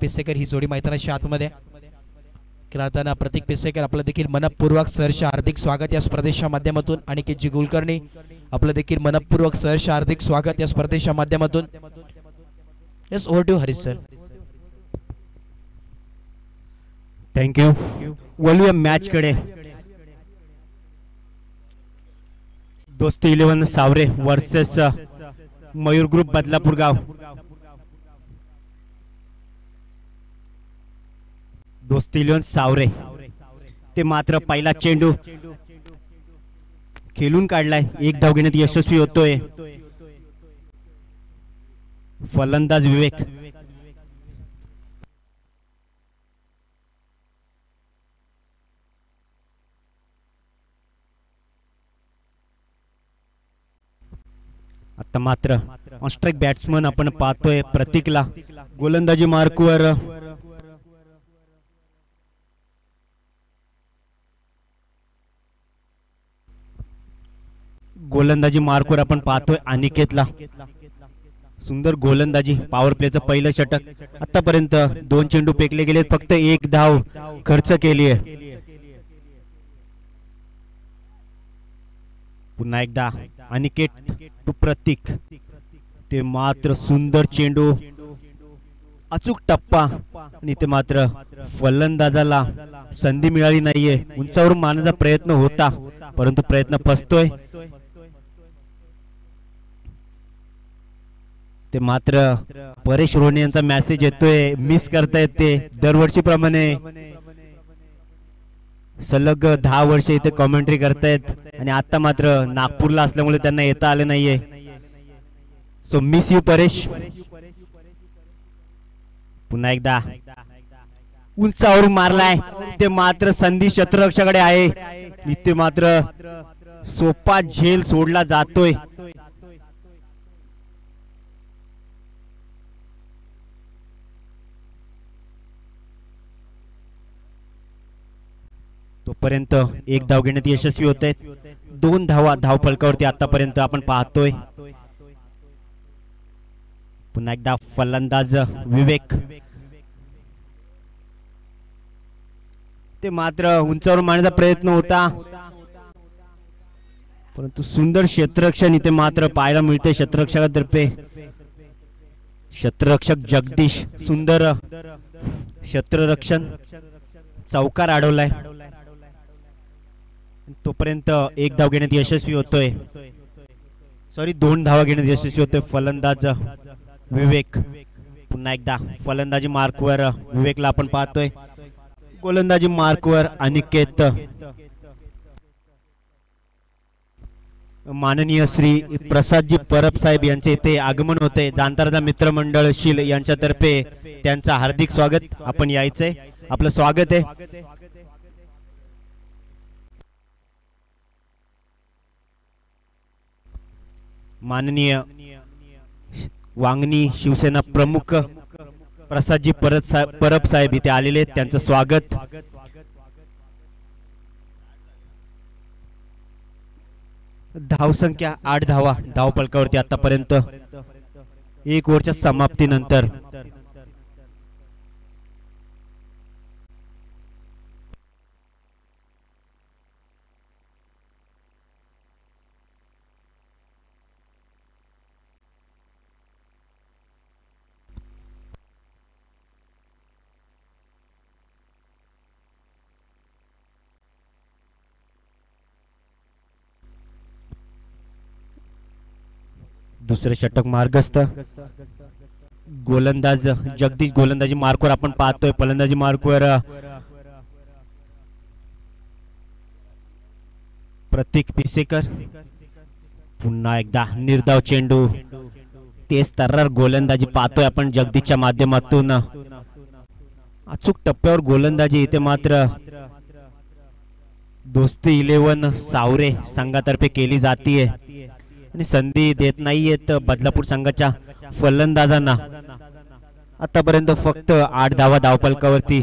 पिसेकर ही जोडी मैदानाच्या आतमध्ये खेळताना प्रतीक पिसेकर आपलं देखील मनपूर्वक सहर्ष हार्दिक स्वागत या स्पर्धेच्या माध्यमातून. अनिकेतजी कुलकर्णी आपलं देखील मनपूर्वक सहर्ष हार्दिक स्वागत या स्पर्धेच्या माध्यमातून. Yes, over to Harish sir. Thank you. वळूया मॅच कडे. दोस्ती 11 सावरे वर्सेस मयूर ग्रुप बदलापूर गाव. दोस्ती 11 सावरे ते मात्र पहिला चेंडू खेळून काढलाय. एक धाव घेण्यात यशस्वी होतोय फलंदाज विवेक. आता मात्र ऑनस्ट्राईक बॅट्समन आपण पाहतोय प्रतीकला. गोलंदाजी मार्कवर आपण पाहतोय अनिकेतला. सुंदर गोलंदाजी. पॉवर प्लेचं पहिलं षटक. आतापर्यंत 2 चेंडू फेकले गेले, फक्त 1 धाव खर्च केली आहे. पुन्हा एकदा अनिकेत टू प्रतीक. ते मात्र सुंदर चेंडू, अचूक टप्पा आणि ते मात्र फलंदाजाला संधी मिळाली नाहीये. उंचावरून मारण्याचा प्रयत्न होता परंतु प्रयत्न फसतोय. ते मात्र परेश रोणे यांचा मेसेज येतोय, मिस करतायत ते. दरवर्षीप्रमाणे सलग 10 वर्ष इथे कॉमेंट्री करतायत आणि आता मात्र नागपूरला असल्यामुळे त्यांना येता आले नाहीये. So miss you Paresh. पुन्हा एकदा उंचावरून मारलाय. ते मात्र संधी क्षेत्ररक्षकाकडे आहे. इथे मात्र सोपा झेल सोडला जातोय. तोपर्यंत 1 धाव घेण्यात यशस्वी होत आहेत. 2 धावा धावफलकावरती आतापर्यंत आपण पाहतोय. पुन्हा एकदा फलंदाज विवेक. ते मात्र उंचावरून मारण्याचा प्रयत्न होता परंतु सुंदर क्षेत्ररक्षण इथे मात्र पाहायला मिळते क्षेत्ररक्षकातर्फे. क्षेत्ररक्षक जगदीश सुंदर क्षेत्ररक्षण. चौकार अडवलाय. तोपर्यंत 1 धाव घेण्यात यशस्वी होतोय. 2 धावा घेण्यात यशस्वी होतोय फलंदाज विवेक. पुन्हा एकदा फलंदाजी मार्कवर विवेकला आपण पाहतोय. गोलंदाजी मार्कवर अनिकेत. माननीय श्री प्रसादजी परब साहेब यांचे इथे आगमन होते. जाणतारदा मित्रमंडळ शील यांच्यातर्फे त्यांचं हार्दिक स्वागत. आपण यायचंय, आपलं स्वागत आहे. माननीय वांगणी शिवसेना प्रमुख प्रसादजी परब साहेब इथे आलेले आहेत, त्यांचं स्वागत. धावसंख्या 8 धावा धावफलकावरती आतापर्यंत 1 ओव्हरच्या समाप्तीनंतर. दुसरे षटक मार्गस्थ. गोलंदाज जगदीश गोलंदाजी मार्कवर आपण पाहतोय. फलंदाजी मार्कवर प्रतीक पिसेकर. पुन्हा एकदा निर्धाव चेंडू. तेच तर्रार गोलंदाजी पाहतोय आपण जगदीशच्या माध्यमातून. अचूक टप्प्यावर गोलंदाजी इथे मात्र दोस्ती 11 सावरे संघातर्फे केली जातीये आणि संधी देत नाहीयेत बदलापूर संघाच्या फलंदाजांना. आतापर्यंत फक्त 8 धावा धावफलकावरती.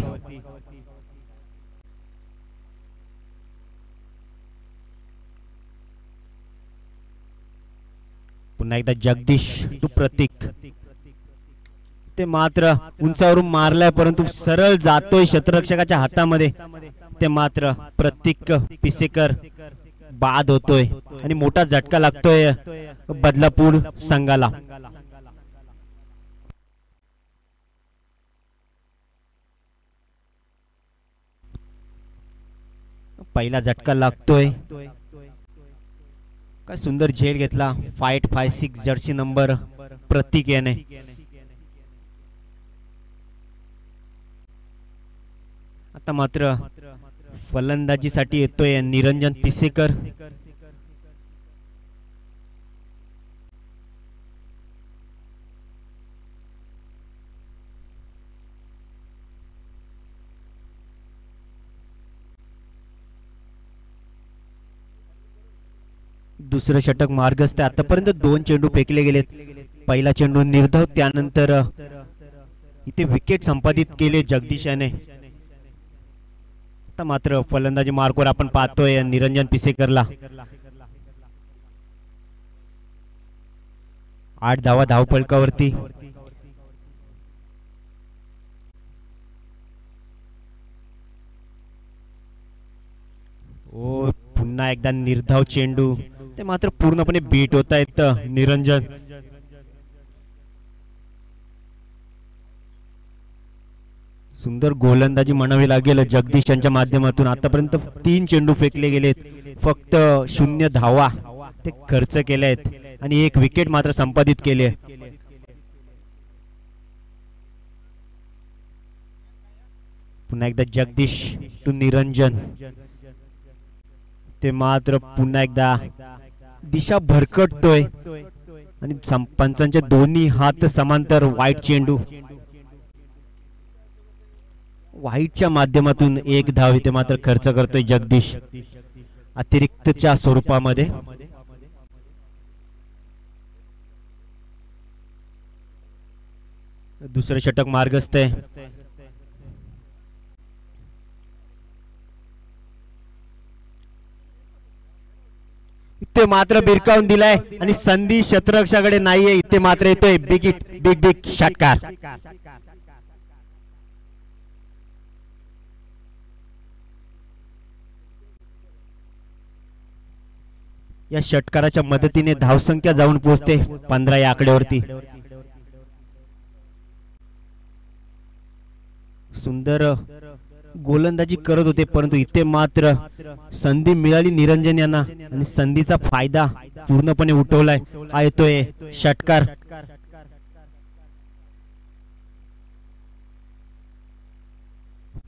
पुन्हा एकदा जगदीश टू प्रतीक. ते मात्र उंचावरून मारलाय परंतु सरळ जातोय क्षेत्ररक्षकाच्या हातामध्ये. ते मात्र प्रतीक पिसेकर बाद होतोय आणि मोठा झटका लागतोय बदलापूर संघाला. पहिला झटका लागतोय. काय सुंदर झेल घेतला 556 जर्सी नंबर प्रतीक याने. आता मात्र फलंदाजीसाठी येतोय निरंजन पिसेकर. दुसरं षटक मार्गस्थ. आतापर्यंत 2 चेंडू फेकले गेलेत. पहिला चेंडू निर्धाव, त्यानंतर इथे विकेट संपादित केले जगदीश याने. आता मात्र फलंदाजी मार्कवर आपण पाहतोय निरंजन पिसेकरला. 8 धावा धावफलकावरती. ओ पुन्हा एकदा निर्धाव चेंडू. ते मात्र पूर्णपणे बीट होत आहेत निरंजन. सुंदर गोलंदाजी म्हणावी लागेल जगदीश यांच्या माध्यमातून. आतापर्यंत 3 चेंडू फेकले गेलेत, फक्त 0 धावा ते खर्च केले आहेत आणि 1 विकेट मात्र संपादित केले. पुन्हा एकदा जगदीश टू निरंजन. ते मात्र पुन्हा एकदा दिशा भरकटतोय आणि पंचांचे दोन्ही हात समांतर. वाईट चेंडू. वाईटच्या माध्यमातून 1 धाव इथे मात्र खर्च करतोय जगदीश अतिरिक्तच्या स्वरूपामध्ये. दुसरं षटक मार्गस्थ आहे. इथे मात्र बिरकावून दिलाय आणि संधी क्षेत्ररक्षकाकडे नाहीये. इथे मात्र येतोय बिग षटकार. या षटकाराच्या मदतीने धावसंख्या जाऊन पोहोचते 15 या आकड्यावरती. सुंदर गोलंदाजी करत होते परंतु इथे मात्र संधी मिळाली निरंजन यांना आणि संधीचा फायदा पूर्णपणे उठवलाय. हा येतोय षटकार.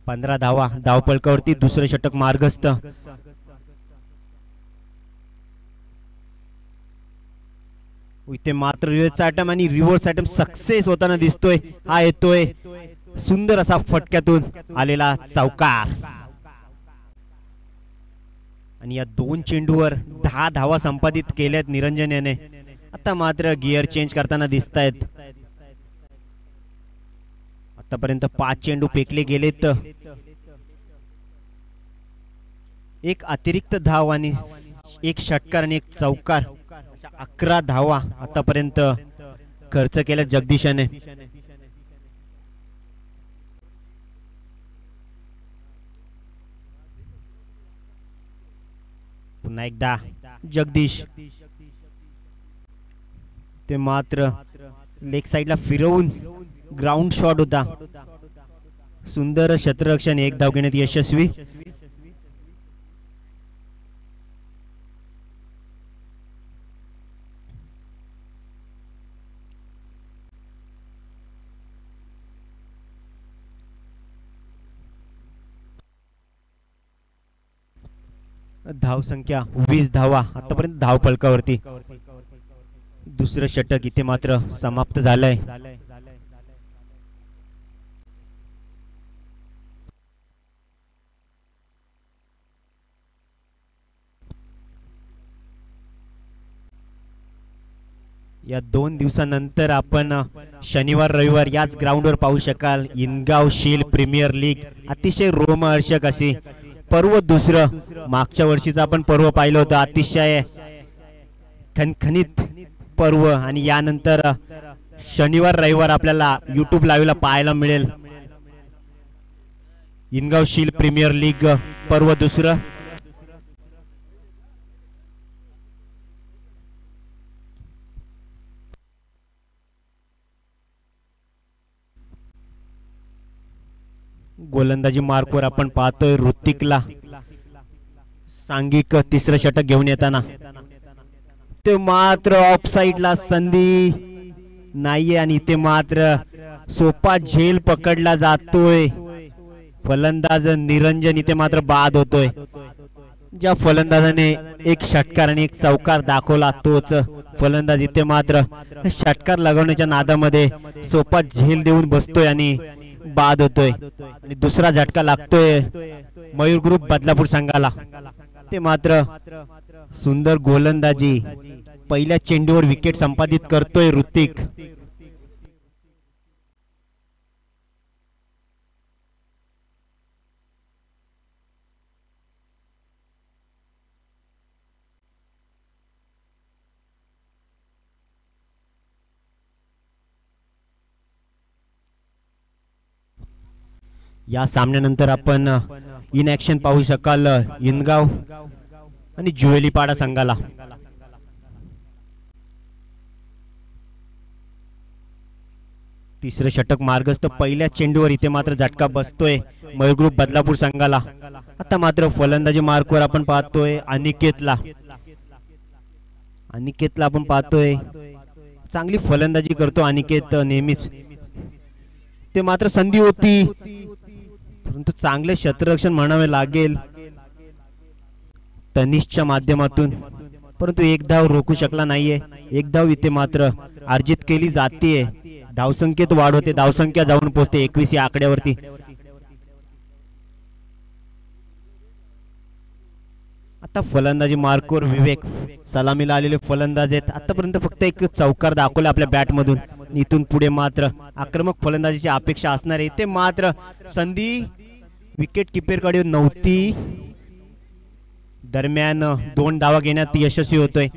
पंधरा धावा धावफलकावरती. दुसरं षटक मार्गस्थ. इथे मात्र रिव्हर्स अटॅम्प आणि रिव्हर्स अटॅम्प सक्सेस होताना दिसतोय. हा येतोय सुंदर असा फटक्यातून आलेला चौकार आणि या 2 चेंडूवर 10 धावा संपादित केल्यात निरंजन याने. आता मात्र गिअर चेंज करताना दिसत आहेत. आतापर्यंत 5 चेंडू फेकले गेलेत. 1 अतिरिक्त धाव आणि 1 षटकार आणि 1 चौकार. 11 धावा आतापर्यंत खर्च केल्या जगदीशाने. पुन्हा एकदा जगदीश. ते मात्र लेग साइडला फिरवून ग्राउंड शॉट होता. सुंदर क्षेत्ररक्षण. 1 धाव घेण्यात यशस्वी. धाव संख्या 20 धावा आतापर्यंत धाव फलकावरती. दुसरं षटक इथे मात्र समाप्त झालंय. या 2 दिवसानंतर आपण शनिवार रविवार याच ग्राउंडवर पाहू शकाल इनगाव शील प्रीमियर लीग. अतिशय रोमहर्षक अशी पर्व. दुसरं मागच्या वर्षीचा आपण पर्व पाहिलं होतं. अतिशय खणखणीत पर्व आणि यानंतर शनिवार रविवार आपल्याला YouTube लाईव्हला पाहायला मिळेल. इनगाव शील प्रीमियर लीग पर्व दुसरं. गोलंदाजी मार्कवर आपण पाहतोय ऋतिकला सांघिक तिसरं षटक घेऊन येताना. ते मात्र ऑफ साइडला संधी नाहीये आणि ते मात्र सोपा झेल पकडला जातोय. फलंदाज निरंजन इथे मात्र बाद होतोय. ज्या फलंदाजाने एक षटकार आणि एक चौकार दाखवला तोच फलंदाज इथे मात्र षटकार लगावण्याच्या नादामध्ये सोपा झेल देऊन बसतोय आणि बाद होतोय. आणि दुसरा झटका लागतोय मयूर ग्रुप बदलापूर संघाला. ते मात्र सुंदर गोलंदाजी पहिल्या चेंडूवर विकेट संपादित करतोय ऋतिक. या सामन्यानंतर आपण इन ऍक्शन पाहू शकाल इनगाव आणि जुवेलीपाडा संघाला. तिसरे षटक मार्गस्थ पहिल्या चेंडूवर इथे मात्र झटका बसतोय मयूर ग्रुप बदलापूर संघाला. आता मात्र फलंदाजी मार्कवर आपण पाहतोय अनिकेतला आपण पाहतोय चांगली फलंदाजी करतो अनिकेत नेहमीच. ते मात्र संधी होती परंतु चांगले क्षेत्ररक्षण म्हणावे लागेल तनिषच्या माध्यमातून, परंतु एक धाव रोखू शकला नाहीये. एक धाव इथे मात्र अर्जित केली जाते. धावसंख्येत वाढ होते, धावसंख्या जाऊन पोहोचते 21 या आकड्यावरती. आता फलंदाजी मार्कवर विवेक सलामीला आलेले फलंदाज आहेत. आतापर्यंत फक्त एक चौकार दाखवला आपल्या बॅट मधून. इथून पुढे मात्र आक्रमक फलंदाजीची अपेक्षा असणार आहे. ते मात्र संधी विकेट किपर कडे नव्हती. दरम्यान 2 धावा घेण्यात यशस्वी होतोय.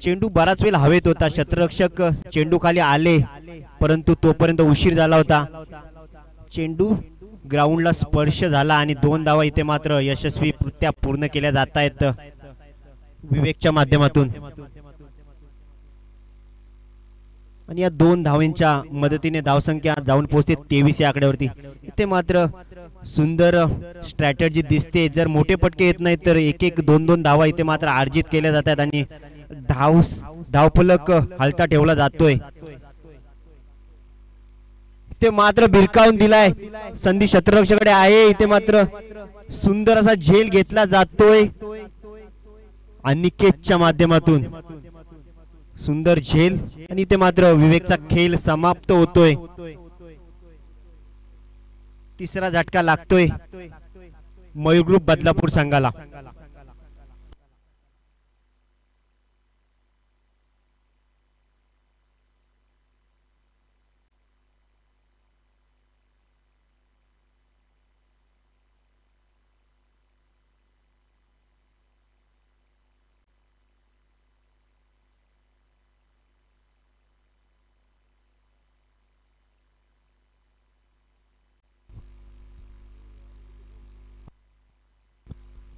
चेंडू बराच वेळ हवेत होता. क्षेत्ररक्षक चेंडू खाली आले परंतु तोपर्यंत उशीर झाला होता. चेंडू ग्राउंडला स्पर्श झाला आणि 2 धावा इथे मात्र यशस्वीरित्या पूर्ण केल्या जात आहेत विवेकच्या माध्यमातून. आणि या 2 धावांच्या मदतीने धावसंख्या जाऊन पोहोचते 23 या आकड्यावरती. इथे मात्र सुंदर स्ट्रॅटेजी दिसते. जर मोठे पटके येत नाही तर 1-1 2-2 धावा इथे मात्र अर्जित केल्या जातात आणि धावफलक हलता ठेवला जातोय. ते मात्र भिरकावून दिलाय. संधी क्षेत्ररक्षकाकडे आहे. इथे मात्र सुंदर असा झेल घेतला जातोय अनिकेतच्या माध्यमातून. सुंदर झेल आणि इथे मात्र विवेकचा खेळ समाप्त होतोय. तिसरा झटका लागतोय मयूर ग्रुप बदलापूर संघाला.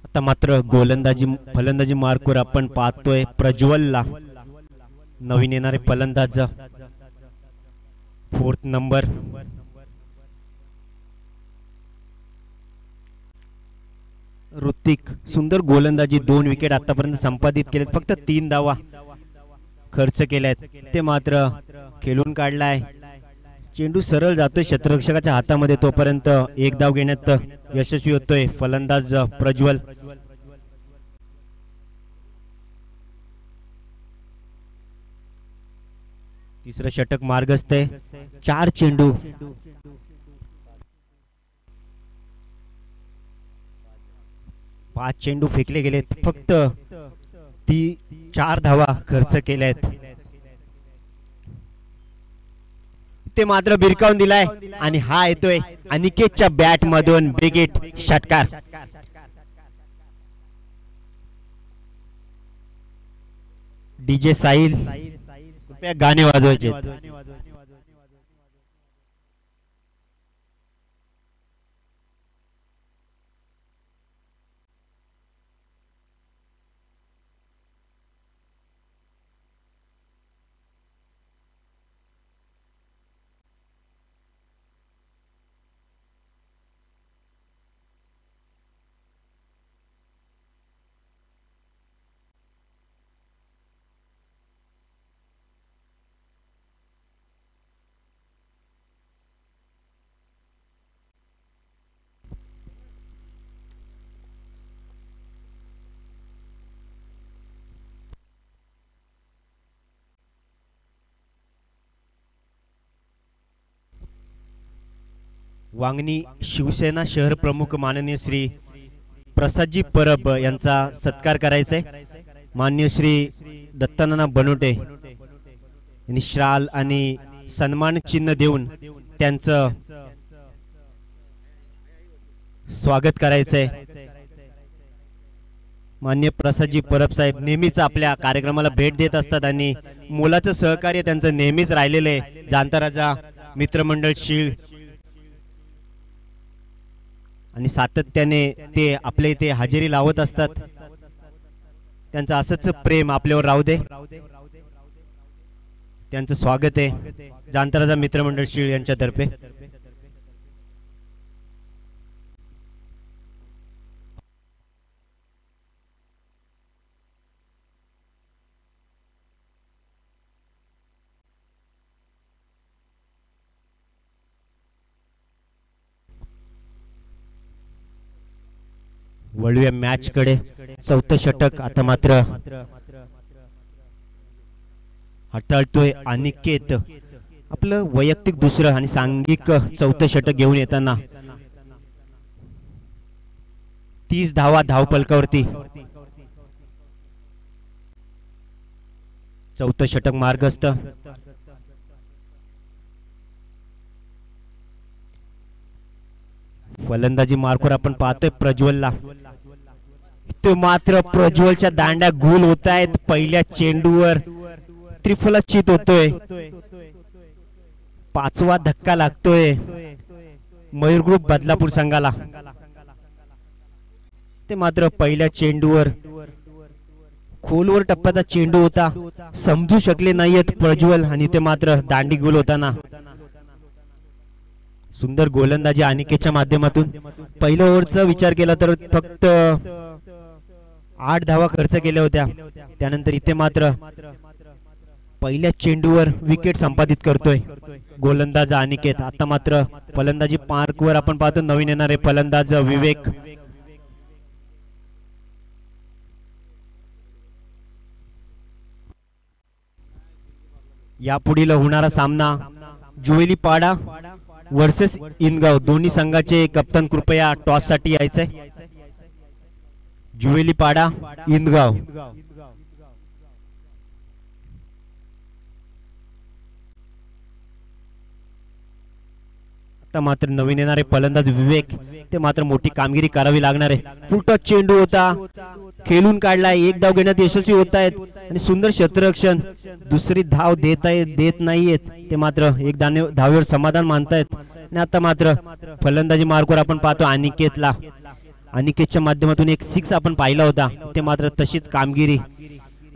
आता मात्र फलंदाजी मार्कवर आपण पाहतोय प्रज्वलला, नवीन येणारे फलंदाज 4th नंबर. ऋतिक सुंदर गोलंदाजी, 2 विकेट आतापर्यंत संपादित केलेत. फक्त 3 धावा खर्च केल्यात. ते मात्र खेळून काढलाय. चेंडू सरळ जातोय क्षेत्ररक्षकाच्या हातामध्ये. तोपर्यंत 1 धाव घेण्यात यशस्वी होतोय फलंदाज प्रज्वल. तिसरं षटक मार्गस्थ आहे. 4 चेंडू 5 चेंडू फेकले गेलेत. फक्त 4 धावा खर्च केल्यात. ते मात्र भिरकावून दिलाय आणि हा येतोय अनिकेतच्या बॅट मधून ब्रिगेड षटकार. डीजे साहिल कृपया गाणे वाजवायचे. वांगणी शिवसेना शहर प्रमुख माननीय श्री प्रसादजी परब यांचा सत्कार करायचा आहे। माननीय श्री दत्तानाना बनोटे यांनी शाल आणि सन्मान चिन्ह देऊन त्यांचं स्वागत करायचंय। माननीय प्रसादजी परब साहेब नेहमीच आपल्या कार्यक्रमाला भेट देत असतात आणि मोलाचं सहकार्य त्यांचं नेहमीच राहिलेलं आहे। जाणता राजा मित्रमंडळ शीळ आणि सातत्याने ते आपल्या इथे हजेरी लावत असतात। त्यांचं असंच प्रेम आपल्यावर राहू दे। त्यांचं स्वागत आहे जाणता राजा मित्रमंडळ शीळ यांच्यातर्फे। वळूया मॅच कडे। चौथं षटक आता मात्र हाताळतोय अनिकेत। आपलं वैयक्तिक दुसरं आणि सांघिक चौथं षटक घेऊन येताना 30 धावा धावपलकावरती। चौथं षटक मार्गस्थ। फलंदाजी मार्कवर आपण पाहतोय प्रज्वलला। ते मात्र प्रज्वलच्या दांड्या गुल होत आहेत। पहिल्या चेंडूवर त्रिफलाचित होतोय। पाचवा धक्का लागतोय मयूर ग्रुप बदलापूर संघाला। ते मात्र पहिल्या चेंडूवर खोलवर टप्प्याचा चेंडू होता, समजू शकले नाहीयेत प्रज्वल आणि ते मात्र दांडी गुल होताना। सुंदर गोलंदाजी अनिकेतच्या माध्यमातून। पहिल्या ओव्हरचा विचार केला तर फक्त 8 धावा खर्च केल्या होत्या। त्यानंतर इथे मात्र पहिल्या चेंडूवर विकेट संपादित करतोय गोलंदाज अनिकेत। आता मात्र फलंदाजी मार्कवर आपण पाहतो नवीन येणारे फलंदाज विवेक। यापुढील होणारा सामना जुवेली पाडा वर्सेस इनगाव। दोन्ही संघाचे कप्तान कृपया टॉस साठी यायचंय। जुवेली पाडा इनगाव। आता मात्र नवीन येणारे फलंदाज विवेक। ते मात्र मोठी कामगिरी करावी लागणार आहे। फुलटॉस चेंडू होता, खेळून काढलाय। एक धाव घेण्यात यशस्वी होत आहेत आणि सुंदर क्षेत्ररक्षण। दुसरी धाव देत नाहीयेत ते मात्र एक धावेवर समाधान मानतायत। आणि आता मात्र फलंदाजी मार्कवर आपण पाहतो अनिकेतला। अनिकेतच्या माध्यमातून एक 6 आपण पाहिला होता। ते मात्र तशीच कामगिरी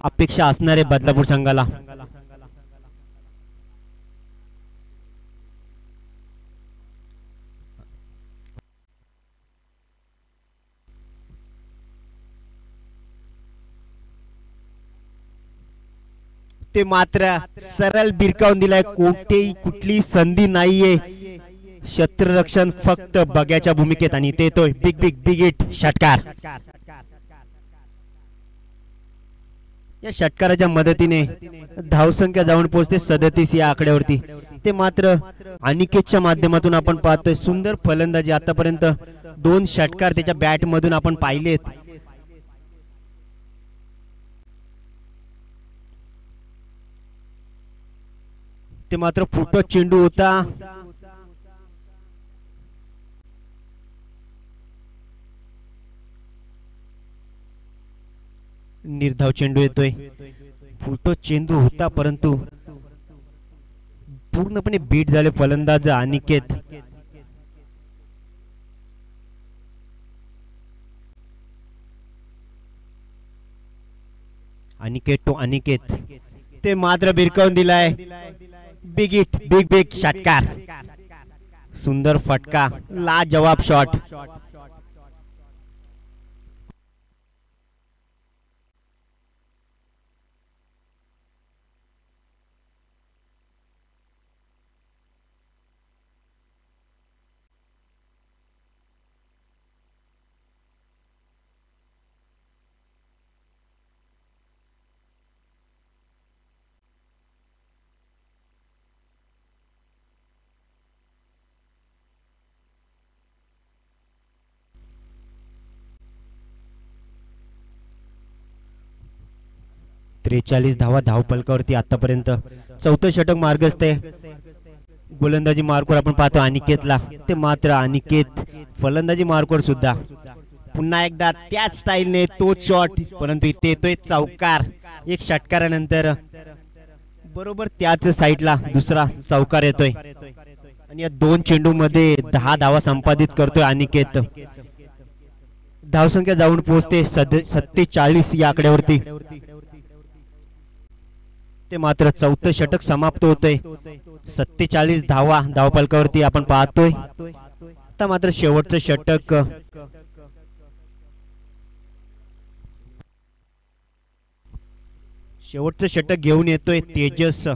अपेक्षा असणार आहे बदलापूर संघाला। ते मात्र सरळ बिरकावून दिलाय। कोणतीही कुठली संधी नाहीये। क्षेत्ररक्षण फक्त बग्याच्या भूमिकेत आणि ते येतोय बिग हिट षटकार। या षटकाराच्या मदतीने धावसंख्या जाऊन पोहोचते 37 या आकड्यावरती। ते मात्र अनिकेतच्या माध्यमातून आपण पाहतोय सुंदर फलंदाजी। आतापर्यंत 2 षटकार त्याच्या बॅट मधून आपण पाहिलेत। ते मात्र फुटत चेंडू होता। निर्धाव चेंडू येतोय। फुटत चेंडू होता परंतु पूर्णपणे बीट झाले फलंदाज अनिकेत। अनिकेत ते मात्र बिरकावून दिलाय। बिग हिट बिग षटकार। सुंदर फटका, लाजवाब शॉट। 43 धावा धावफलकावरती आतापर्यंत चौथं षटक मार्गस्थ आहे. गोलंदाजी मार्कवर आपण पाहतो अनिकेतला, ते मात्र अनिकेत फलंदाजी मार्कवर सुद्धा पुन्हा एकदा त्याच स्टाईलने तोच शॉट, परंतु इथे येतोय चौकार. एक षटकारानंतर बरोबर त्याच साईडला दुसरा चौकार येतोय आणि या 2 चेंडू मध्ये 10 धावा संपादित करतोय अनिकेत. धावसंख्या जाऊन पोहोचते 47 या आकड्यावरती. ते मात्र चौथं षटक समाप्त होतोय. 47 धावा धावफलकावरती आपण पाहतोय. आता मात्र शेवटचं षटक घेऊन येतोय तेजस.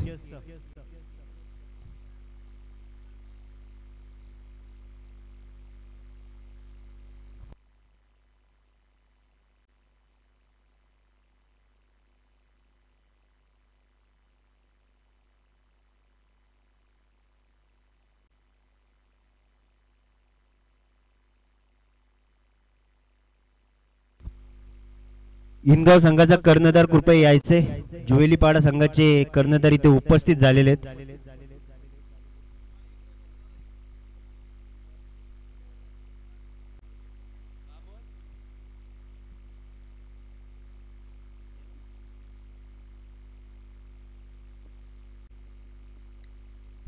इनगाव संघाचा कर्णधार कृपया यायचे. जुवेलीपाडा संघाचे कर्णधार इथे उपस्थित झालेले आहेत.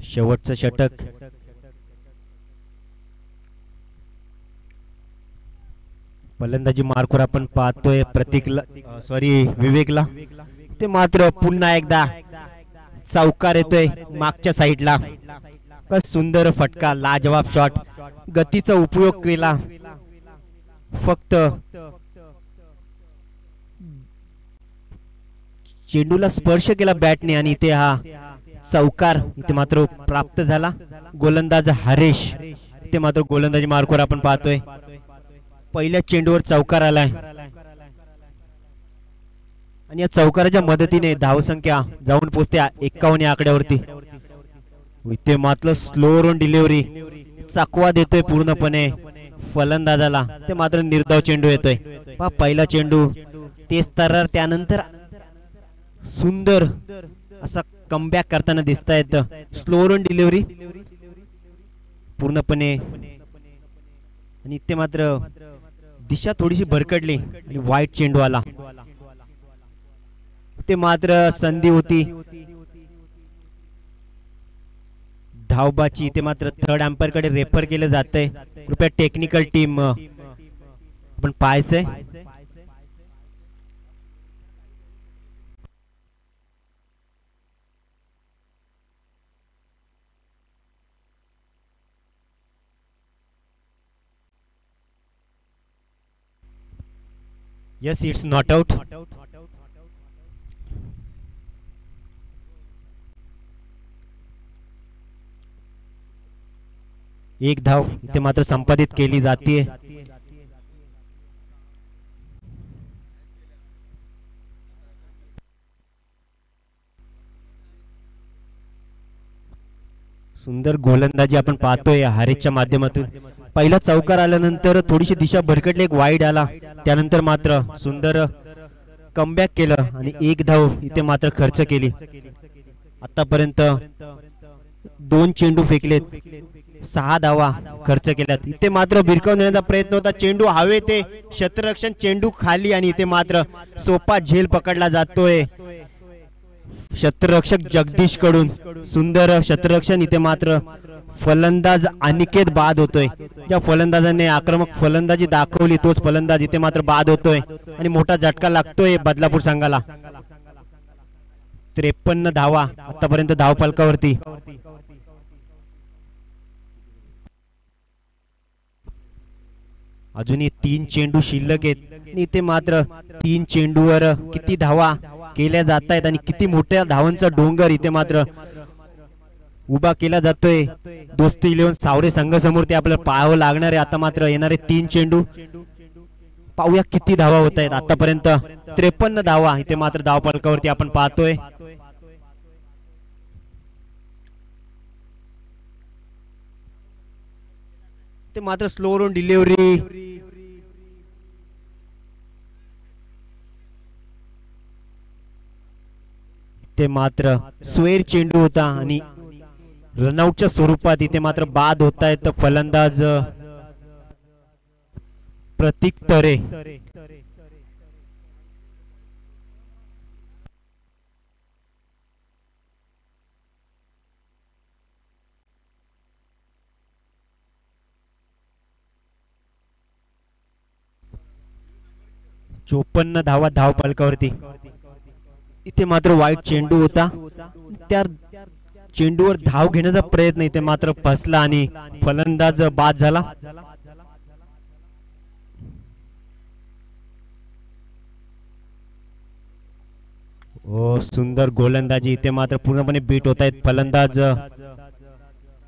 शेवटचं षटक फलंदाजी मार्कवर आपण पाहतोय विवेकला. ते मात्र पुन्हा एकदा चौकार येतोय मागच्या साईडला. सुंदर फटका, लाजवाब शॉट, गतीचा उपयोग केला. फक्त चेंडूला स्पर्श केला बॅटने आणि इथे हा चौकार इथे मात्र प्राप्त झाला. गोलंदाज हरेश, ते मात्र गोलंदाजी मार्कवर आपण पाहतोय पहिल्या चेंडूवर चौकार आलाय आणि या चौकाराच्या मदतीने धावसंख्या जाऊन पोहोचते 51 या आकड्यावरती. इथे मात्र स्लो रन डिलिव्हरी चकवा देतोय पूर्णपणे फलंदाजाला. ते मात्र निर्धाव चेंडू येतोय. पहिला चेंडू तेच तर त्यानंतर सुंदर असा कमबॅक करताना दिसत आहेत. स्लो रन डिलिव्हरी पूर्णपणे आणि इथे मात्र दिशा थोडीशी भरकडली आणि वाईट चेंडू आला. ते मात्र संधी होती धावबाची. ते मात्र थर्ड अंपायर कडे रेफर केलं जातंय. कृपया टेक्निकल टीम आपण पाहायचंय. Yes, it's not out. एक धाव इथे मात्र संपादित केली जाते. सुंदर गोलंदाजी आपण पाहतोय हरेशच्या माध्यमातून. पहिला चौकार आल्यानंतर थोडीशी दिशा भरकटली, एक वाईड आला. त्यानंतर मात्र सुंदर कमबॅक केलं आणि एक धाव इथे मात्र खर्च केली. आतापर्यंत 2 चेंडू फेकलेत, 6 धावा खर्च केल्यात. इथे मात्र भिरकवण्याचा प्रयत्न होता. चेंडू हवे ते क्षेत्ररक्षण, चेंडू खाली आणि इथे मात्र सोपा झेल पकडला जातोय क्षेत्ररक्षक जगदीश कडून. सुंदर क्षेत्ररक्षण. इथे मात्र फलंदाज अनिकेत बाद होतोय. ज्या फलंदाजाने आक्रमक फलंदाजी दाखवली तोच फलंदाज इथे मात्र बाद होतोय आणि मोठा झटका लागतोय बदलापूर संघाला. 53 धावा आतापर्यंत धावफलकावरती. अजूनही 3 चेंडू शिल्लक आहेत. इथे मात्र 3 चेंडूवर किती धावा केल्या जात आहेत आणि किती मोठ्या धावांचा डोंगर इथे मात्र उभा केला जातोय दोस्ती 11 सावरे संघ समोर. ते आपल्याला पाहावं लागणार आहे. आता मात्र येणारे 3 चेंडू पाहूया किती धावा होत आहेत. आतापर्यंत 53 धावा इथे मात्र धावफलकावरती आपण पाहतोय. ते मात्र स्लो रन डिलिव्हरी इथे मात्र स्वेर चेंडू होता आणि रनआउटच्या स्वरूपात इथे मात्र बाद होत आहेत. तर फलंदाज प्रतीक तरे चोपन्न धावा धाव फलकावरती. इथे मात्र वाईट चेंडू होता. त्या चेंडूवर धाव घेण्याचा प्रयत्न इथे मात्र फसला आणि फलंदाज बाद झाला. सुंदर गोलंदाजी इथे मात्र पूर्णपणे बीट होत आहेत फलंदाज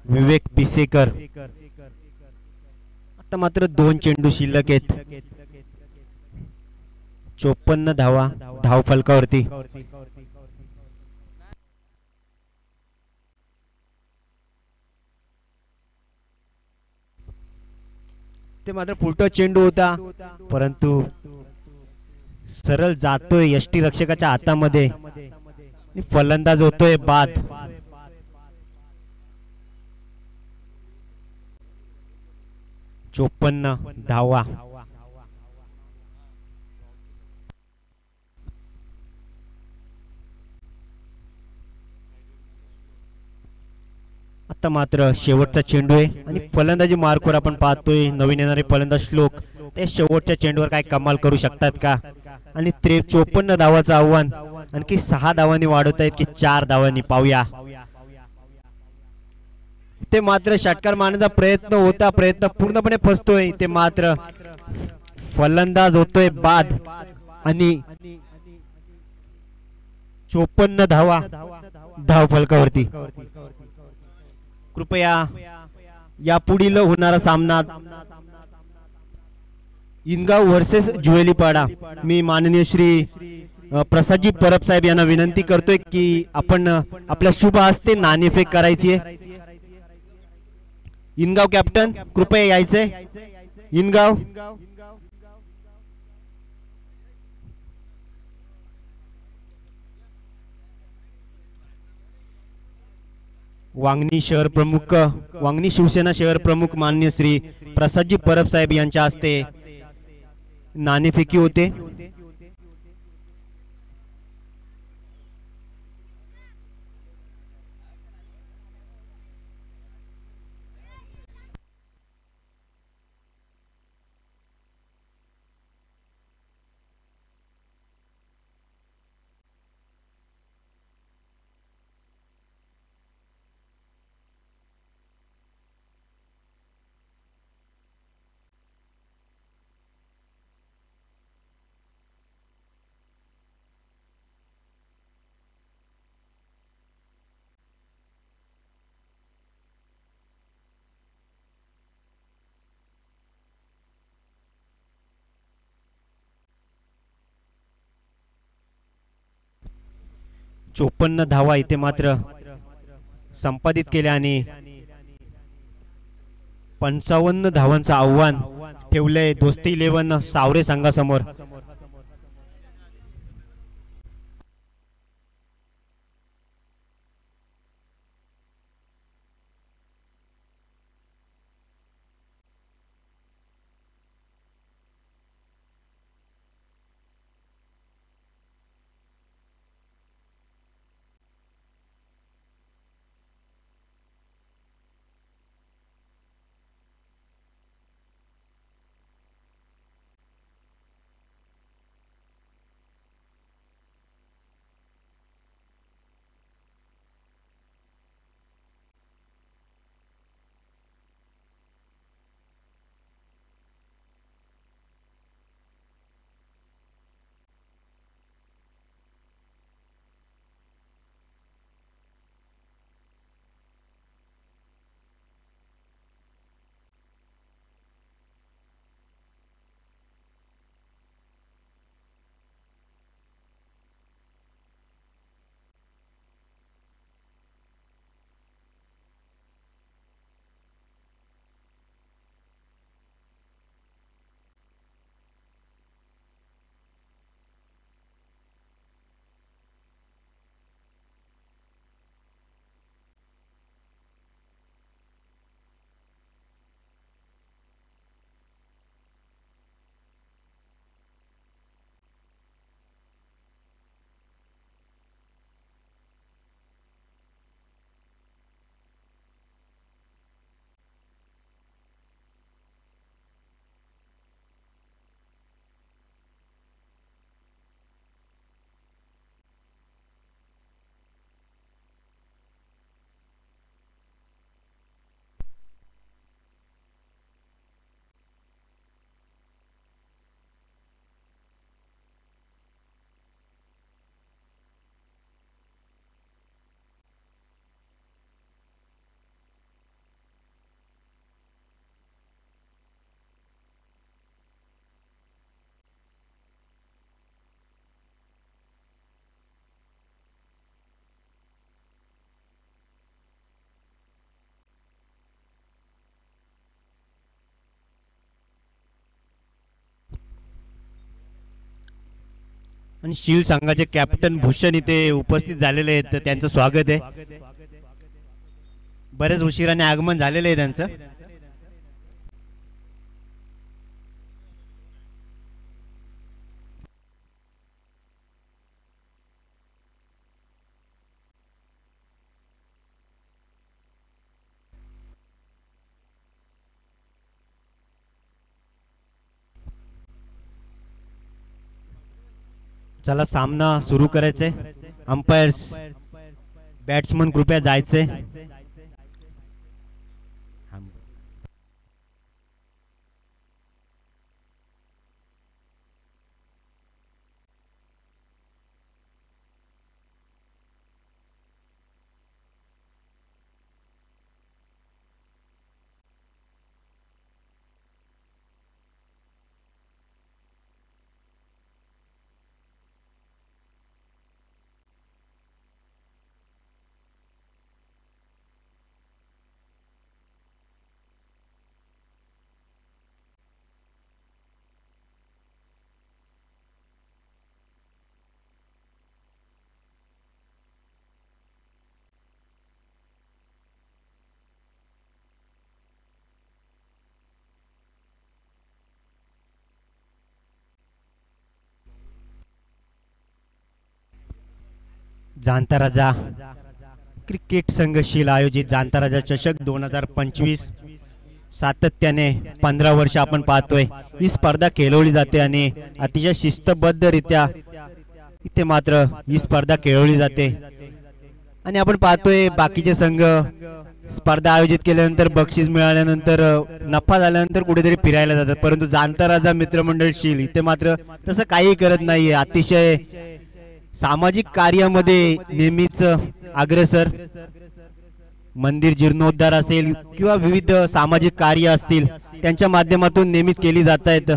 विवेक पिसेकर. आता मात्र 2 चेंडू शिल्लक आहेत. 54 धावा धाव फलकावरती. ते मात्र फुलटो चेंडू होता परंतु सरळ जातोय यष्टी रक्षकाच्या हातामध्ये. फलंदाज होतोय बाद. चोपन्न धावा. आता मात्र शेवटचा चेंडू आहे आणि फलंदाजी मार्कवर आपण पाहतोय नवीन येणारे फलंदाज श्लोक ते शेवटच्या चेंडूवर काय कमाल करू शकतात का. आणि 54 धावाचं आव्हान आणखी 6 धावांनी वाढवत आहेत की 4 धावांनी. पाहूया ते मात्र षटकार मारण्याचा प्रयत्न होता. प्रयत्न पूर्णपणे फसतोय. ते मात्र फलंदाज होतोय बाद आणि 54 धावा धाव फलकावरती. कृपया या पुढील होणारा सामना इनगाव वर्सेस जुवेलीपाडा. मी माननीय श्री प्रसादजी परब साहेब यांना विनंती करतोय की आपण आपल्या शुभ हस्ते नाणेफेक करायची आहे. इनगाव कॅप्टन कृपया यायचंय. इनगाव वांगणी शहर प्रमुख वांगणी शिवसेना शहर प्रमुख माननीय श्री प्रसादजी परब साहेब यांच्या हस्ते नाणेफेकी होते. चोपन्न धावा इथे मात्र संपादित केल्या आणि 55 धावांचं आव्हान ठेवलंय दोस्ती 11 सावरे संघासमोर. आणि शील संघाचे कॅप्टन भूषण इथे उपस्थित झालेले आहेत, तर त्यांचं स्वागत आहे. बरेच उशिराने आगमन झालेलं आहे त्यांचं. चला सामना सुरू करायचंय. अंपायर्स बॅट्समन कृपया जायचे. जाणता राजा क्रिकेट संघशील आयोजित जाणता राजा चषक 2025 सातत्याने 15 वर्ष आपण पाहतोय ही स्पर्धा खेळवली जाते आणि अतिशय शिस्तबद्धरित्या इथे मात्र ही स्पर्धा खेळवली जाते. आणि आपण पाहतोय बाकीचे संघ स्पर्धा आयोजित केल्यानंतर बक्षीस मिळाल्यानंतर नफा झाल्यानंतर कुठेतरी फिरायला जातात, परंतु जाणता राजा मित्रमंडळ शील इथे मात्र तसं काही करत नाहीये. अतिशय सामाजिक कार्यामध्ये नेहमीच अग्रेसर. मंदिर जीर्णोद्धार असेल किंवा विविध सामाजिक कार्य असतील त्यांच्या माध्यमातून नेहमीच केली जात आहेत.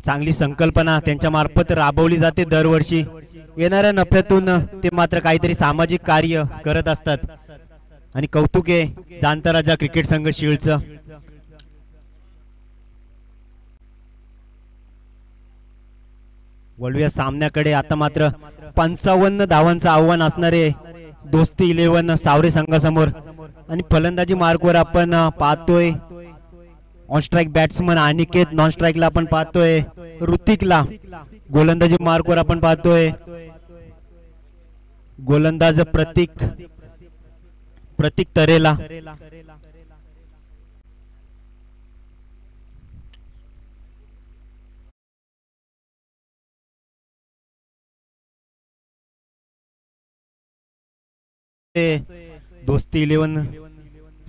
चांगली संकल्पना त्यांच्या मार्फत राबवली जाते दरवर्षी. येणाऱ्या नफ्यातून ते मात्र काहीतरी सामाजिक कार्य करत असतात आणि कौतुक आहे जाणता राजा क्रिकेट संघ शीळचं. वळूया सामन्याकडे. आता मात्र 55 धावांचं आव्हान असणारे दोस्ती 11 सावरे संघासमोर आणि फलंदाजी मार्कवर आपण पाहतोय on strike batsman Aniket, non स्ट्राइकला आपण पाहतोय ऋतिकला, गोलंदाजी मार्कवर आपण पाहतोय गोलंदाज प्रतीक तरेला. दोस्ती 11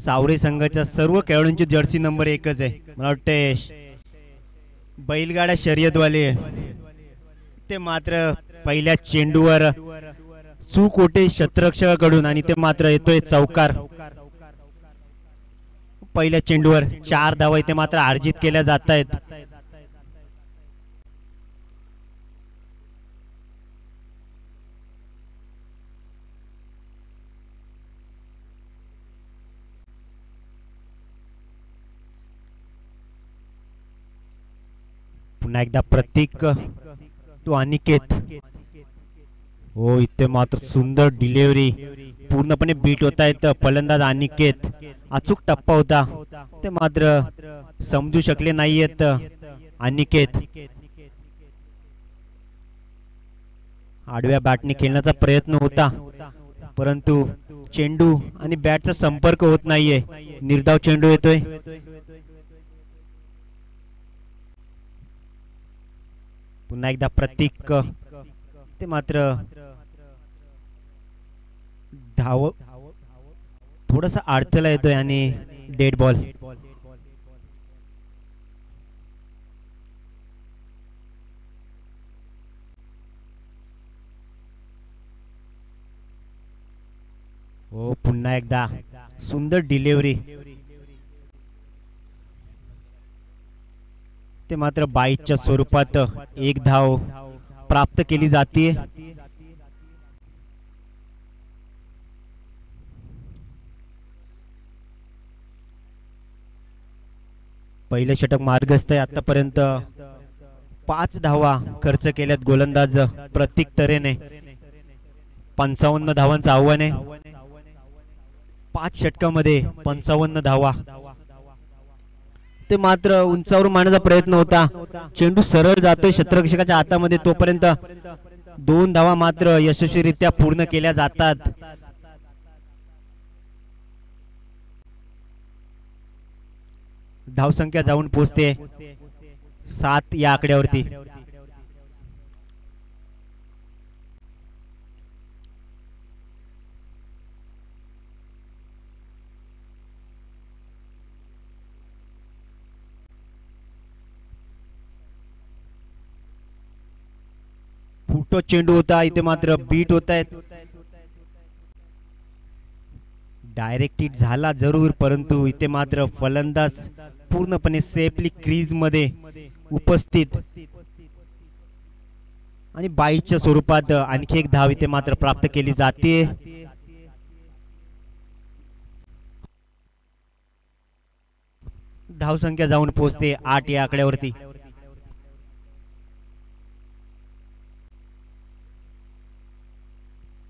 सावरे संघाच्या सर्व खेळाडूंची जर्सी नंबर 1च आहे. मला वाटते बैलगाडा शर्यतवाले ते मात्र पहिल्या चेंडूवर चूक होते क्षेत्ररक्षकाकडून आणि ते मात्र येतोय चौकार. पहिल्या चेंडूवर 4 धावा इथे मात्र अर्जित केल्या जात आहेत. पुन्हा एकदा प्रतीक तो अनिकेत. हो इथे मात्र सुंदर डिलिव्हरी पूर्णपणे बीट होत आहेत. फलंदाज अनिकेत अचूक टप्पा होता ते मात्र समजू शकले नाहीयेत अनिकेत. आडव्या बॅटने खेळण्याचा प्रयत्न होता परंतु चेंडू आणि बॅटचा संपर्क होत नाहीये. निर्धाव चेंडू येतोय. पुन्हा एकदा प्रतीक ते मात्र धाव थोडासा अडथळा येतोय आणि डेड बॉल. हो पुन्हा एकदा सुंदर डिलिव्हरी ते मात्र 22च्या स्वरूपात एक धाव प्राप्त केली जाते. पहिले षटक मार्गस्थ आहे आतापर्यंत 5 धावा खर्च केल्यात गोलंदाज प्रतीक तरेने. 55 धावांचं आव्हान आहे. 5 षटकामध्ये 55 धावा. ते मात्र उंचावर मारण्याचा प्रयत्न होता. चेंडू सरळ जातोय क्षेत्ररक्षकाच्या हातामध्ये, तोपर्यंत 2 धावा मात्र यशस्वीरित्या पूर्ण केल्या जातात. धावसंख्या जाऊन पोहोचते 7 या आकड्यावरती. फुटो चेंडू होता, इथे मात्र बीट होत आहेत. डायरेक्ट हिट झाला जरूर, परंतु इथे मात्र फलंदाज पूर्णपणे सेफली क्रीज मध्ये उपस्थित आणि 22च्या स्वरूपात आणखी एक धाव इथे मात्र प्राप्त केली जाते. धावसंख्या जाऊन पोहोचते 8 या आकड्यावरती.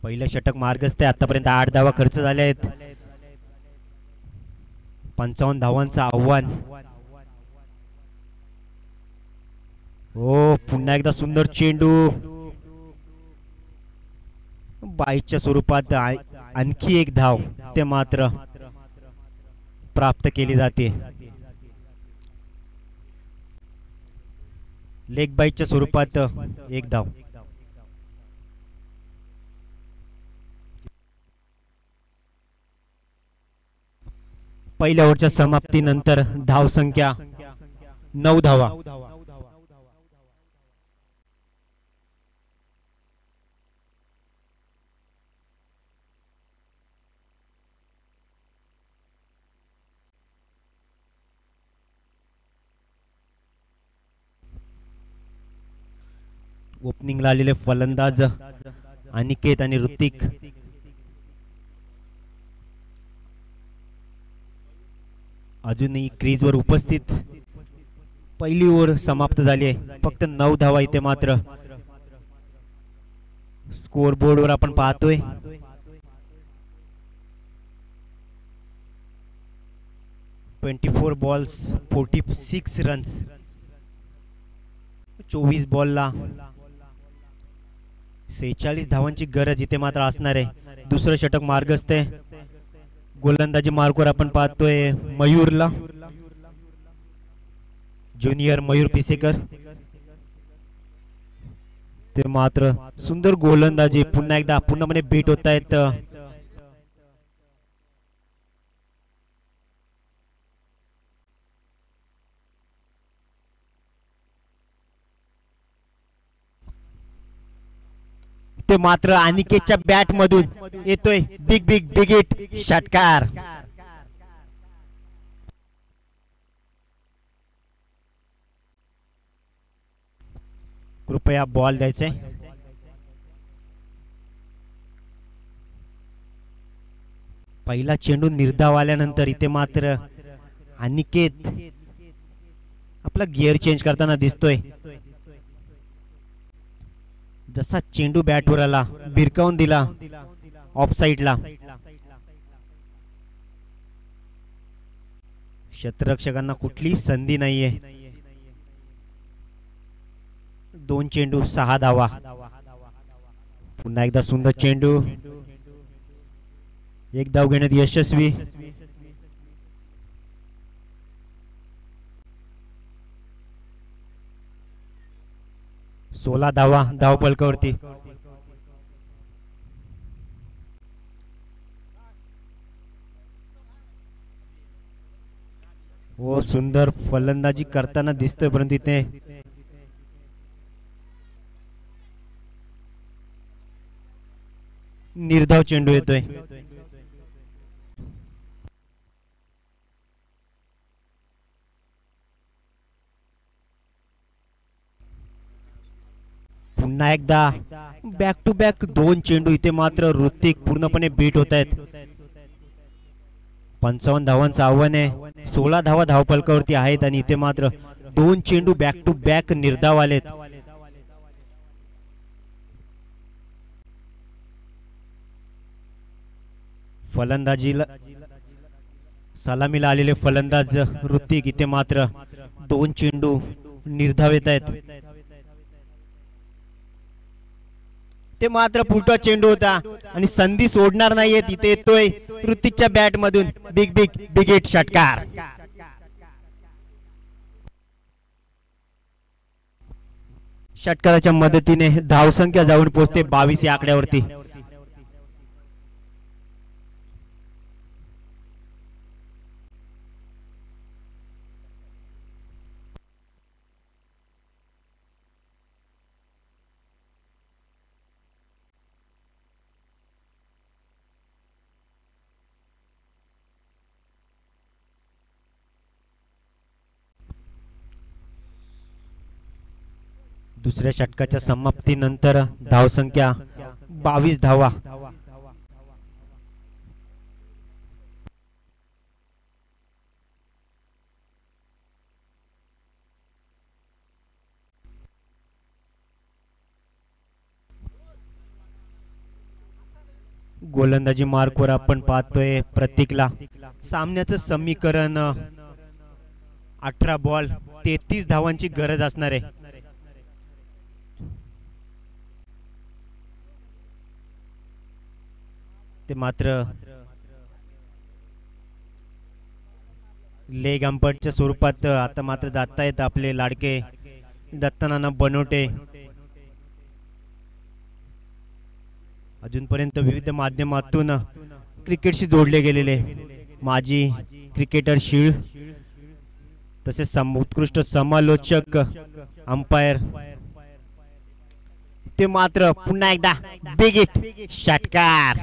पहिलं षटक मार्गस्थ आहे. आतापर्यंत 8 धावा खर्च झाल्या आहेत. 55 धावांचं आव्हान. हो, पुन्हा एकदा सुंदर चेंडू. 22च्या स्वरूपात आणखी एक धाव ते मात्र प्राप्त केली जाते. लेग बाईटच्या स्वरूपात एक धाव. पहिल्या ओव्हरच्या समाप्तीनंतर धावसंख्या 9 धावा. ओपनिंगला आलेले फलंदाज अनिकेत आणि ऋतिक अजूनही क्रीजवर उपस्थित. पहिली ओव्हर समाप्त झाली आहे. फक्त 9 धावा इथे मात्र स्कोर बोर्डवर आपण पाहतोय. Balls 46 runs. 24 बॉलला 46 धावांची गरज इथे मात्र असणार आहे. दुसरं षटक मार्गस्थ आहे. गोलंदाजी मार्कवर आपण पाहतोय मयूरला, ज्युनियर मयूर पिसेकर. ते मात्र सुंदर गोलंदाजी. पुन्हा एकदा पूर्णपणे बीट होत आहेत. ते मात्र अनिकेतच्या बॅट मधून येतोय बिग बिग बिग हिट षटकार. कृपया बॉल द्यायचे. पहिला चेंडू निर्धाव आल्यानंतर इथे मात्र अनिकेत आपला गिअर चेंज करताना दिसतोय. जसा चेंडू बॅटवर आला भिरकावून दिला ऑफ साइडला. क्षेत्ररक्षकांना कुठलीही संधी नाहीये. 2 चेंडू 6 धावा. पुन्हा एकदा सुंदर चेंडू. एक धाव घेण्यात यशस्वी. सोळा धावा धाव फलकावरती. हो, सुंदर फलंदाजी करताना दिसतोय, परंतु इथे निर्धाव चेंडू येतोय. पुन्हा एकदा बॅक टू बॅक 2 चेंडू. इथे मात्र ऋतिक पूर्णपणे बीट होत आहेत. 55 धावांचं आव्हान आहे. 16 धावा धावफलकावरती आहेत आणि इथे मात्र 2 चेंडू बॅक टू बॅक निर्धाव आलेत. फलंदाजीला सलामीला आलेले फलंदाज ऋतिक इथे मात्र 2 चेंडू निर्धाव येत आहेत. ते मात्र पुढचा चेंडू होता आणि संधी सोडणार नाहीयेत. इथे येतोय ऋतिकच्या बॅट मधून बिग बिग बिग हिट षटकार. षटकाराच्या मदतीने धावसंख्या जाऊन पोहोचते 22 या आकड्यावरती. दुसऱ्या षटकाच्या समाप्तीनंतर धावसंख्या 22 धावा. गोलंदाजी मार्कवर आपण पाहतोय प्रतीकला सामन्याचं समीकरण 18 बॉल 33 धावांची गरज असणार आहे. ते मात्र लेग अंपायरच्या स्वरूपात आता मात्र जातायत आपले लाडके दत्तनाना बनवटे. अजूनपर्यंत विविध माध्यमातून क्रिकेटशी जोडले गेलेले माजी क्रिकेटर शीळ तसेच उत्कृष्ट समालोचक अंपायर ते मात्र पुन्हा एकदा बिग हिट षटकार.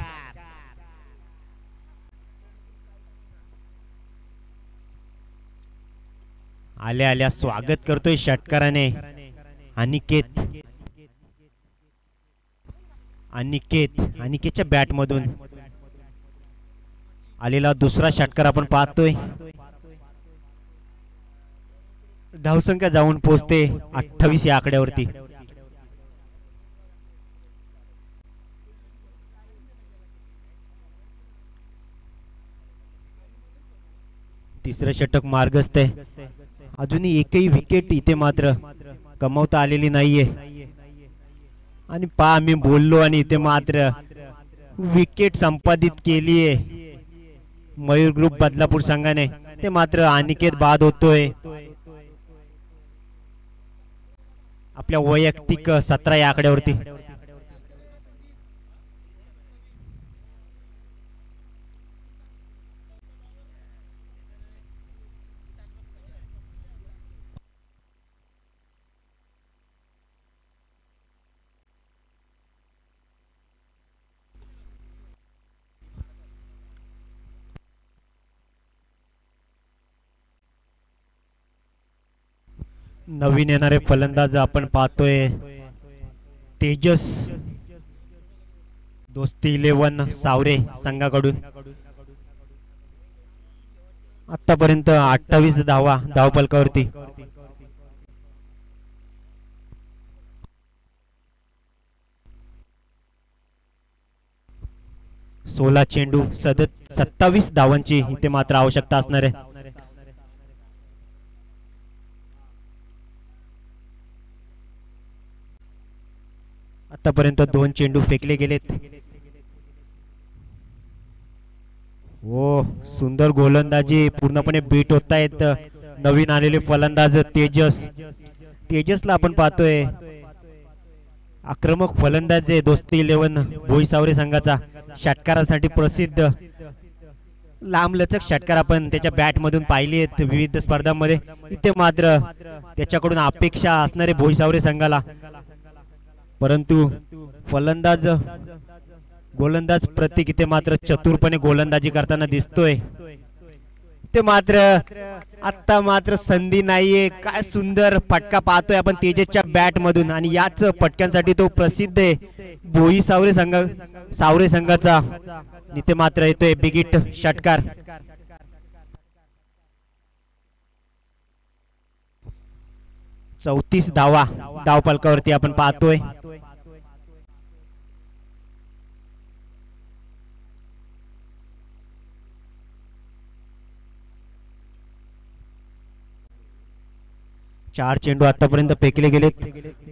आल्या आल्या स्वागत करतोय षटकाराने अनिकेतच्या बॅट मधून आलेला दुसरा षटकार आपण पाहतोय. धावसंख्या जाऊन पोहोचते 28 या आकड्यावरती. तिसरं षटक मार्गस्थ आहे. अजूनही एकही विकेट इथे मात्र कमवता आलेली नाहीये आणि मी बोललो आणि इथे मात्र विकेट संपादित केलीये मयूर ग्रुप बदलापूर संघाने. ते मात्र अनिकेत बाद होतोय आपल्या वैयक्तिक 17 या आकड्यावरती. नवीन येणारे फलंदाज आपण पाहतोय तेजस दोस्ती 11 सावरे संघाकडून. आतापर्यंत 28 धावा धावफलकावरती. सोळा चेंडू 27 धावांची इथे मात्र आवश्यकता असणार आहे. आतापर्यंत 2 चेंडू फेकले गेलेत. ओ सुंदर गोलंदाजी पूर्णपणे बीट होत आहेत नवीन आलेले फलंदाज तेजसला आपण पाहतोय आक्रमक फलंदाज आहे. दोस्ती 11 भोईसावरे संघाचा षटकारासाठी प्रसिद्ध लांबलचक षटकार आपण त्याच्या बॅट मधून पाहिली आहेत विविध स्पर्धांमध्ये. इथे मात्र त्याच्याकडून अपेक्षा असणारे भोईसावरे संघाला, परंतु गोलंदाज प्रतीक इथे मात्र चतुरपणे गोलंदाजी करताना दिसतोय. ते मात्र आता मात्र संधी नाहीये. काय सुंदर फटका पाहतोय आपण तेजसच्या बॅट मधून आणि याच फटक्यांसाठी तो प्रसिद्ध आहे भोई सावरे संघाचा. इथे मात्र येतोय बिग हिट षटकार. 34 धावा धावफलकावरती आपण पाहतोय. चार चेंडू आतापर्यंत फेकले गेलेत.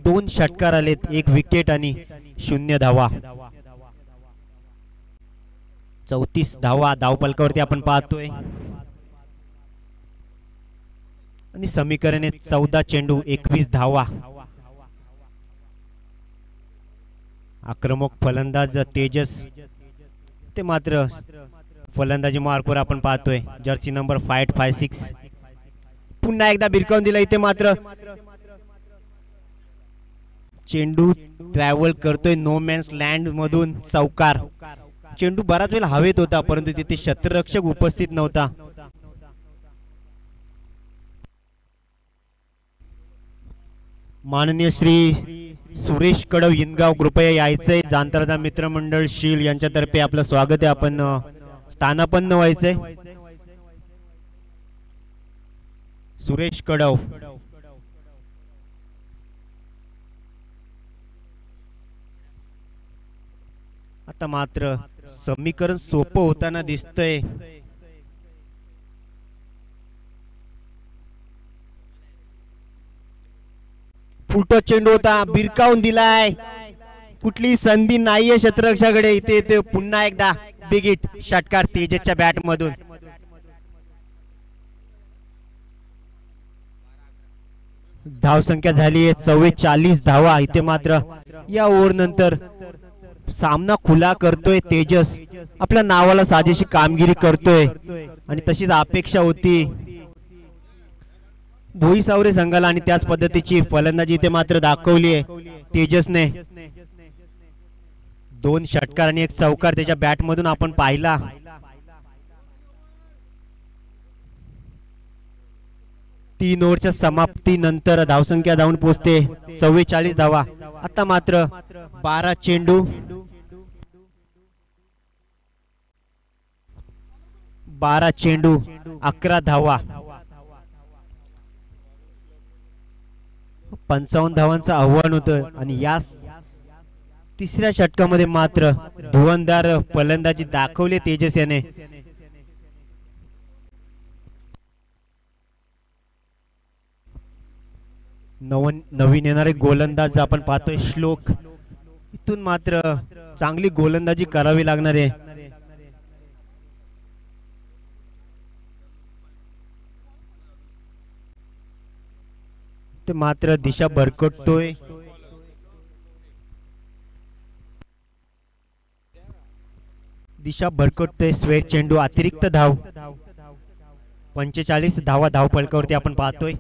2 षटकार आलेत, 1 विकेट आणि 0 धावा. 34 धावा धावफलकावरती आपण पाहतोय. आणि समीकरण आहे 14 चेंडू 21 धावा. आक्रमक फलंदाज तेजस ते मात्र फलंदाजी मार्कवर आपण पाहतोय. जर्सी नंबर 556 पुन्हा एकदा भिरकावून दिला. इथे मात्र चेंडू ट्रॅव्हल करतोय नो मॅन्स लँड मधून चौकार. चेंडू बराच वेळ हवेत होता परंतु तिथे क्षेत्ररक्षक उपस्थित नव्हता. माननीय श्री सुरेश कडव हिंदगाव कृपया यायचंय. जांतरदा मित्रमंडळ शील यांच्यातर्फे आपलं स्वागत आहे. आपण स्थानापन्न व्हायचंय. सुरेश कडव आता मात्र समीकरण सोपं होताना दिसतंय. फुटो चेंडू होता, भिरकावून दिलाय. कुठली संधी नाहीये क्षेत्ररक्षकाकडे. इथे पुन्हा एकदा बिग हिट षटकार तेजसच्या बॅट मधून. धावसंख्या झाली आहे 44 धावा. इथे मात्र या ओव्हर नंतर सामना खुला करतोय तेजस. आपल्या नावाला साजेशी कामगिरी करतोय आणि तशीच अपेक्षा होती भोई सावरे संघाला आणि त्याच पद्धतीची फलंदाजी इथे मात्र दाखवली आहे तेजसने. 2 षटकार आणि 1 चौकार त्याच्या बॅट मधून आपण पाहिला. तीन ओव्हरच्या समाप्तीनंतर धावसंख्या धावून पोहोचते 44 धावा. आता मात्र 12 चेंडू 11 धावा. 55 धावांचं आव्हान होतं आणि या तिसऱ्या षटकामध्ये मात्र धुवंदार फलंदाजी दाखवली तेजस याने. नवीन येणारे गोलंदाज आपण पाहतोय श्लोक. इथून मात्र चांगली गोलंदाजी करावी लागणार आहे. ते मात्र दिशा भरकटतोय. स्वेट चेंडू अतिरिक्त धाव. 45 धावा धावफलकावरती आपण पाहतोय.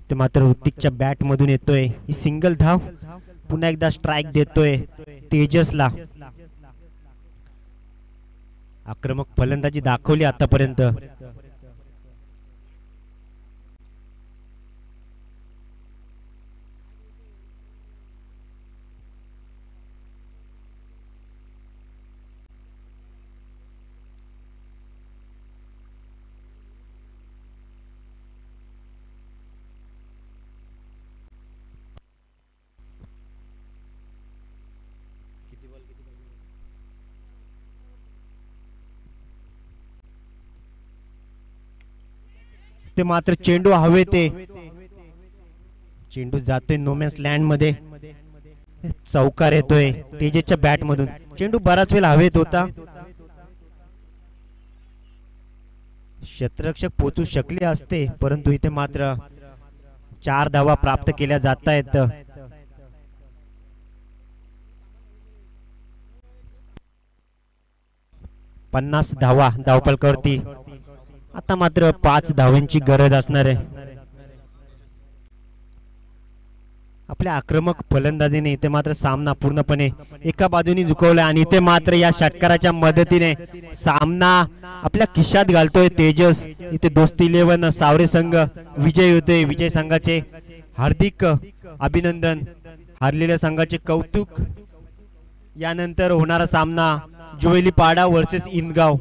ते मात्र ऋतिकच्या बॅट मधून येतोय. ही सिंगल धाव. पुन्हा एकदा स्ट्राइक देतोय तेजसला. आक्रमक फलंदाजी दाखवली आतापर्यंत. ते मात्र चेंडू हवेत. चेंडू जातोय नोमॅन्स लँड मध्ये. चौकार येतोय तेजसच्या बॅट मधून. चेंडू बराच वेळ हवेत होता. क्षेत्ररक्षक पोहोचू शकले असते परंतु इथे मात्र 4 धावा प्राप्त केल्या जात आहेत. पन्नास धावा धावफलकावरती. आता मात्र 5 धावांची गरज असणार आहे. आपल्या आक्रमक फलंदाजीने इथे मात्र सामना पूर्णपणे एका बाजूने झुकवला आणि इथे मात्र या षटकाराच्या मदतीने सामना आपल्या खिशात घालतोय तेजस. इथे दोस्ती 11 सावरे संघ विजय होते. विजय संघाचे हार्दिक अभिनंदन. हारलेल्या संघाचे कौतुक. यानंतर होणारा सामना जुवेली पाडा वर्सेस इनगाव.